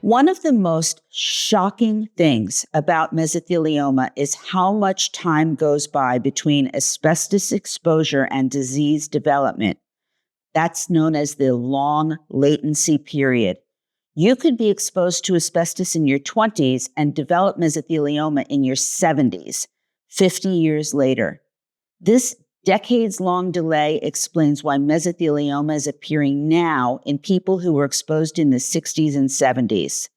One of the most shocking things about mesothelioma is how much time goes by between asbestos exposure and disease development. That's known as the long latency period. You could be exposed to asbestos in your 20s and develop mesothelioma in your 70s, 50 years later. This decades-long delay explains why mesothelioma is appearing now in people who were exposed in the 60s and 70s.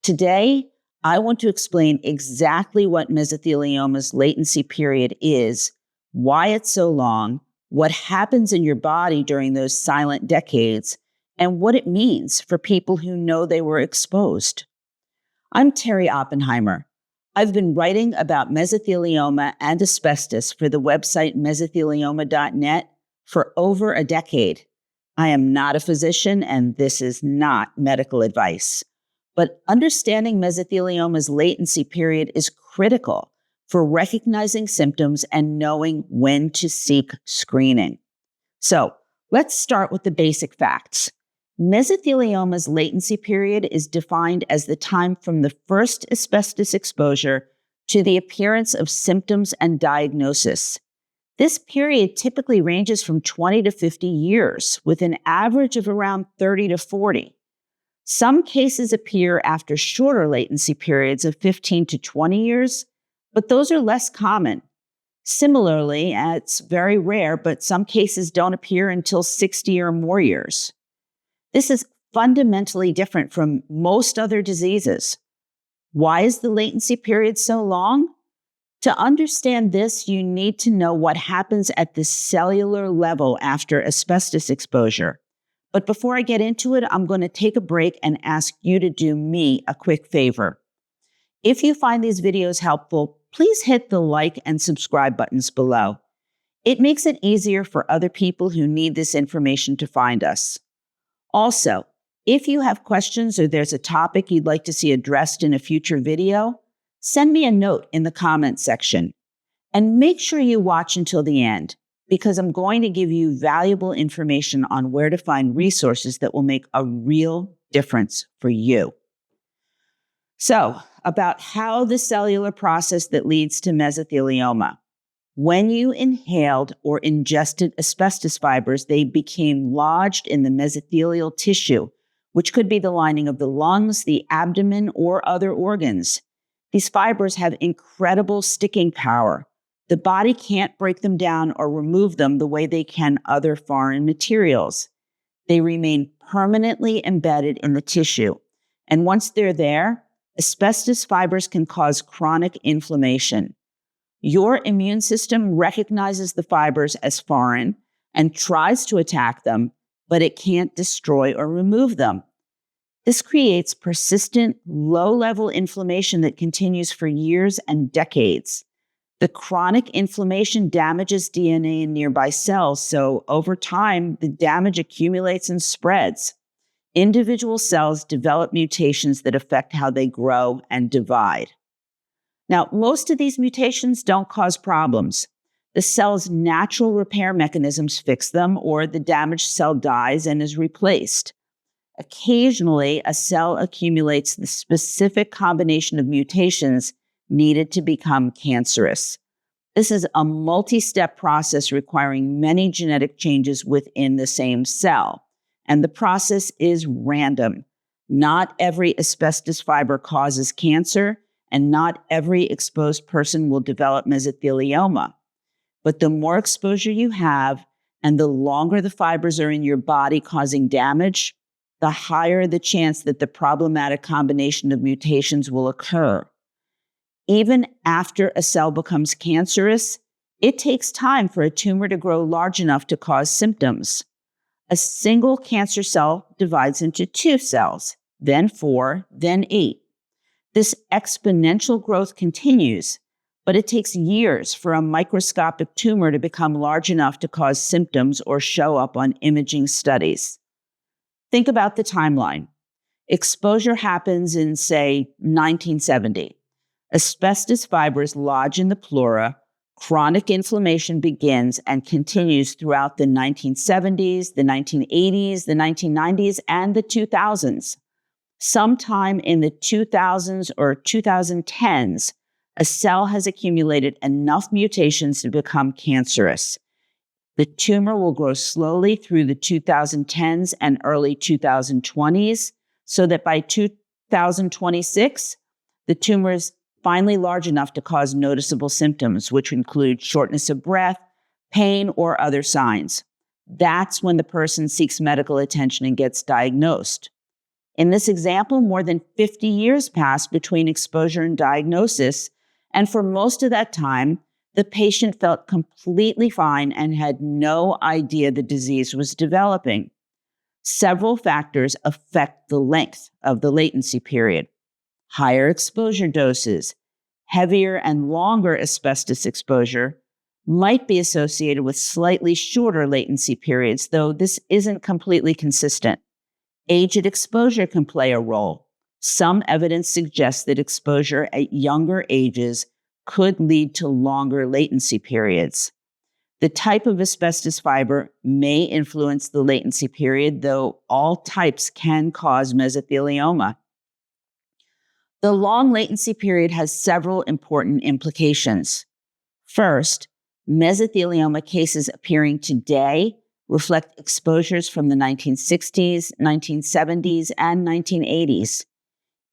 Today, I want to explain exactly what mesothelioma's latency period is, why it's so long, what happens in your body during those silent decades, and what it means for people who know they were exposed. I'm Terri Oppenheimer. I've been writing about mesothelioma and asbestos for the website mesothelioma.net for over a decade. I am not a physician, and this is not medical advice. But understanding mesothelioma's latency period is critical for recognizing symptoms and knowing when to seek screening. So let's start with the basic facts. Mesothelioma's latency period is defined as the time from the first asbestos exposure to the appearance of symptoms and diagnosis. This period typically ranges from 20 to 50 years, with an average of around 30 to 40. Some cases appear after shorter latency periods of 15 to 20 years, but those are less common. Similarly, it's very rare, but some cases don't appear until 60 or more years. This is fundamentally different from most other diseases. Why is the latency period so long? To understand this, you need to know what happens at the cellular level after asbestos exposure. But before I get into it, I'm going to take a break and ask you to do me a quick favor. If you find these videos helpful, please hit the like and subscribe buttons below. It makes it easier for other people who need this information to find us. Also, if you have questions or there's a topic you'd like to see addressed in a future video, send me a note in the comments section. And make sure you watch until the end, because I'm going to give you valuable information on where to find resources that will make a real difference for you. So, about how the cellular process that leads to mesothelioma. When you inhaled or ingested asbestos fibers, they became lodged in the mesothelial tissue, which could be the lining of the lungs, the abdomen, or other organs. These fibers have incredible sticking power. The body can't break them down or remove them the way they can other foreign materials. They remain permanently embedded in the tissue. And once they're there, asbestos fibers can cause chronic inflammation. Your immune system recognizes the fibers as foreign and tries to attack them, but it can't destroy or remove them. This creates persistent, low-level inflammation that continues for years and decades. The chronic inflammation damages DNA in nearby cells, so over time, the damage accumulates and spreads. Individual cells develop mutations that affect how they grow and divide. Now, most of these mutations don't cause problems. The cell's natural repair mechanisms fix them, or the damaged cell dies and is replaced. Occasionally, a cell accumulates the specific combination of mutations needed to become cancerous. This is a multi-step process requiring many genetic changes within the same cell, and the process is random. Not every asbestos fiber causes cancer, and not every exposed person will develop mesothelioma. But the more exposure you have, and the longer the fibers are in your body causing damage, the higher the chance that the problematic combination of mutations will occur. Even after a cell becomes cancerous, it takes time for a tumor to grow large enough to cause symptoms. A single cancer cell divides into 2 cells, then 4, then 8. This exponential growth continues, but it takes years for a microscopic tumor to become large enough to cause symptoms or show up on imaging studies. Think about the timeline. Exposure happens in, say, 1970. Asbestos fibers lodge in the pleura, chronic inflammation begins and continues throughout the 1970s, the 1980s, the 1990s, and the 2000s. Sometime in the 2000s or 2010s, a cell has accumulated enough mutations to become cancerous. The tumor will grow slowly through the 2010s and early 2020s, so that by 2026, the tumor is finally large enough to cause noticeable symptoms, which include shortness of breath, pain, or other signs. That's when the person seeks medical attention and gets diagnosed. In this example, more than 50 years passed between exposure and diagnosis, and for most of that time, the patient felt completely fine and had no idea the disease was developing. Several factors affect the length of the latency period. Higher exposure doses, heavier and longer asbestos exposure might be associated with slightly shorter latency periods, though this isn't completely consistent. Age and exposure can play a role. Some evidence suggests that exposure at younger ages could lead to longer latency periods. The type of asbestos fiber may influence the latency period, though all types can cause mesothelioma. The long latency period has several important implications. First, mesothelioma cases appearing today reflect exposures from the 1960s, 1970s, and 1980s.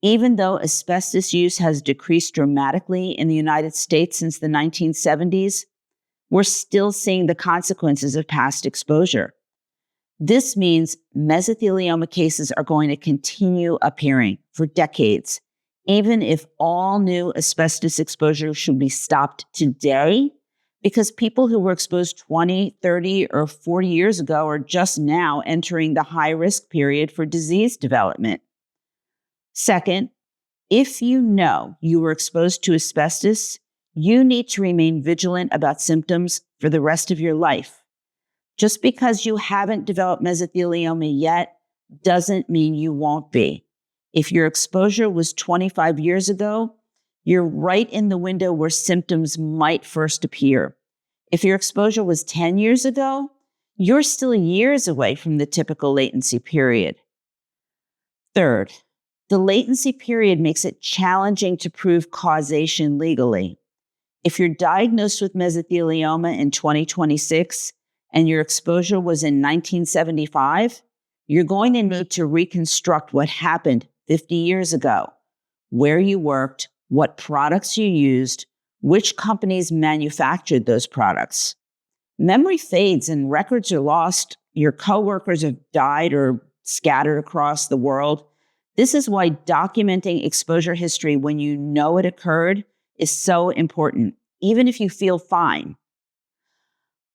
Even though asbestos use has decreased dramatically in the United States since the 1970s, we're still seeing the consequences of past exposure. This means mesothelioma cases are going to continue appearing for decades. Even if all new asbestos exposure should be stopped today, because people who were exposed 20, 30, or 40 years ago are just now entering the high-risk period for disease development. Second, if you know you were exposed to asbestos, you need to remain vigilant about symptoms for the rest of your life. Just because you haven't developed mesothelioma yet doesn't mean you won't be. If your exposure was 25 years ago, you're right in the window where symptoms might first appear. If your exposure was 10 years ago, you're still years away from the typical latency period. Third, the latency period makes it challenging to prove causation legally. If you're diagnosed with mesothelioma in 2026 and your exposure was in 1975, you're going to need to reconstruct what happened 50 years ago, where you worked, what products you used, which companies manufactured those products. Memory fades and records are lost. Your coworkers have died or scattered across the world. This is why documenting exposure history when you know it occurred is so important, even if you feel fine.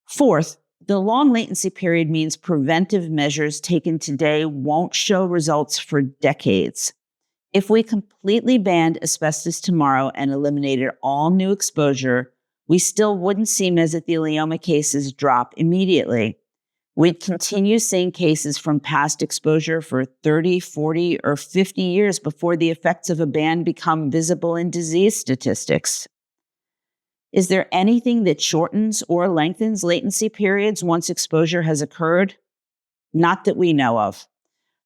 Fourth, the long latency period means preventive measures taken today won't show results for decades. If we completely banned asbestos tomorrow and eliminated all new exposure, we still wouldn't see mesothelioma cases drop immediately. We'd continue seeing cases from past exposure for 30, 40, or 50 years before the effects of a ban become visible in disease statistics. Is there anything that shortens or lengthens latency periods once exposure has occurred? Not that we know of.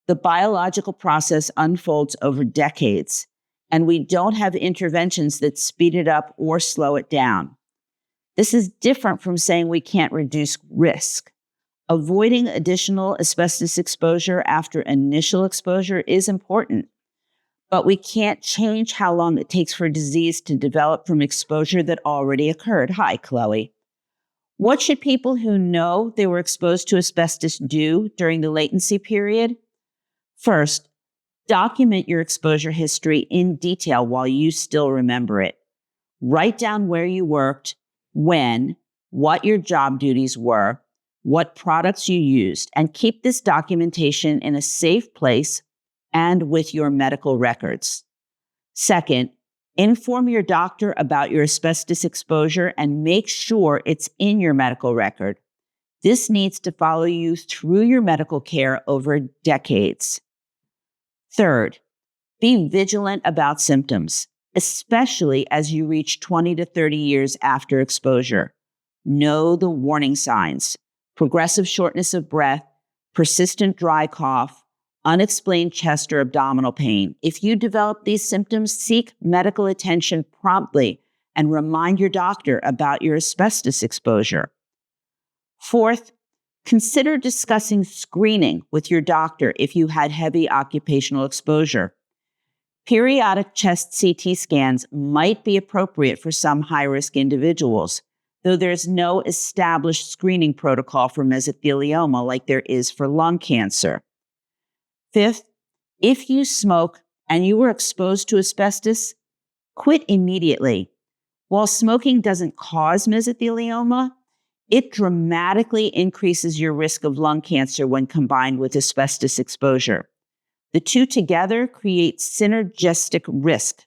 The biological process unfolds over decades, and we don't have interventions that speed it up or slow it down. This is different from saying we can't reduce risk. Avoiding additional asbestos exposure after initial exposure is important, but we can't change how long it takes for disease to develop from exposure that already occurred. Hi, Chloe. What should people who know they were exposed to asbestos do during the latency period? First, document your exposure history in detail while you still remember it. Write down where you worked, when, what your job duties were, what products you used, and keep this documentation in a safe place and with your medical records. Second, inform your doctor about your asbestos exposure and make sure it's in your medical record. This needs to follow you through your medical care over decades. Third, be vigilant about symptoms, especially as you reach 20 to 30 years after exposure. Know the warning signs: progressive shortness of breath, persistent dry cough, unexplained chest or abdominal pain. If you develop these symptoms, seek medical attention promptly and remind your doctor about your asbestos exposure. Fourth, consider discussing screening with your doctor if you had heavy occupational exposure. Periodic chest CT scans might be appropriate for some high-risk individuals, though there's no established screening protocol for mesothelioma like there is for lung cancer. Fifth, if you smoke and you were exposed to asbestos, quit immediately. While smoking doesn't cause mesothelioma, it dramatically increases your risk of lung cancer when combined with asbestos exposure. The two together create synergistic risk,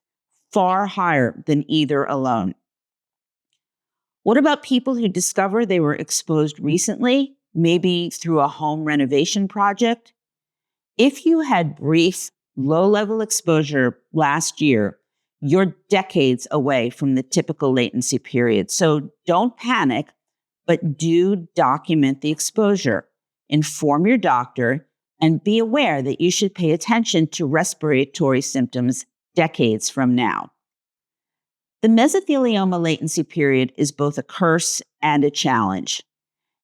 far higher than either alone. What about people who discover they were exposed recently, maybe through a home renovation project? If you had brief, low-level exposure last year, you're decades away from the typical latency period. So don't panic, but do document the exposure. Inform your doctor and be aware that you should pay attention to respiratory symptoms decades from now. The mesothelioma latency period is both a curse and a challenge.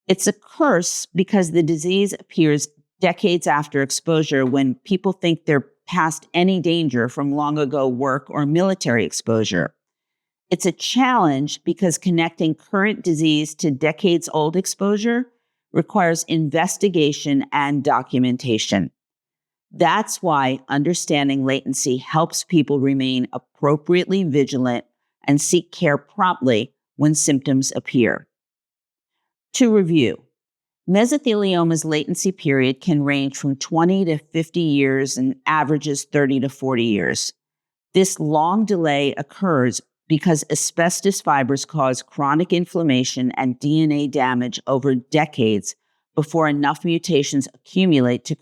It's a curse because the disease appears decades after exposure when people think they're past any danger from long ago work or military exposure. It's a challenge because connecting current disease to decades-old exposure requires investigation and documentation. That's why understanding latency helps people remain appropriately vigilant and seek care promptly when symptoms appear. To review, mesothelioma's latency period can range from 20 to 50 years and averages 30 to 40 years. This long delay occurs because asbestos fibers cause chronic inflammation and DNA damage over decades before enough mutations accumulate to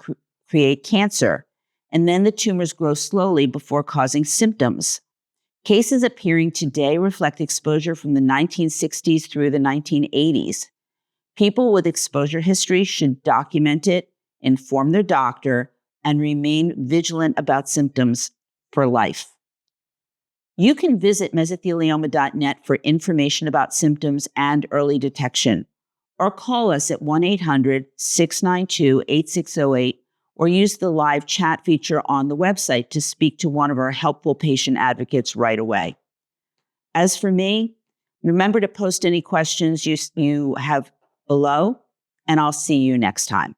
create cancer, and then the tumors grow slowly before causing symptoms. Cases appearing today reflect exposure from the 1960s through the 1980s. People with exposure history should document it, inform their doctor, and remain vigilant about symptoms for life. You can visit mesothelioma.net for information about symptoms and early detection, or call us at 1-800-692-8608, or use the live chat feature on the website to speak to one of our helpful patient advocates right away. As for me, remember to post any questions you have below, and I'll see you next time.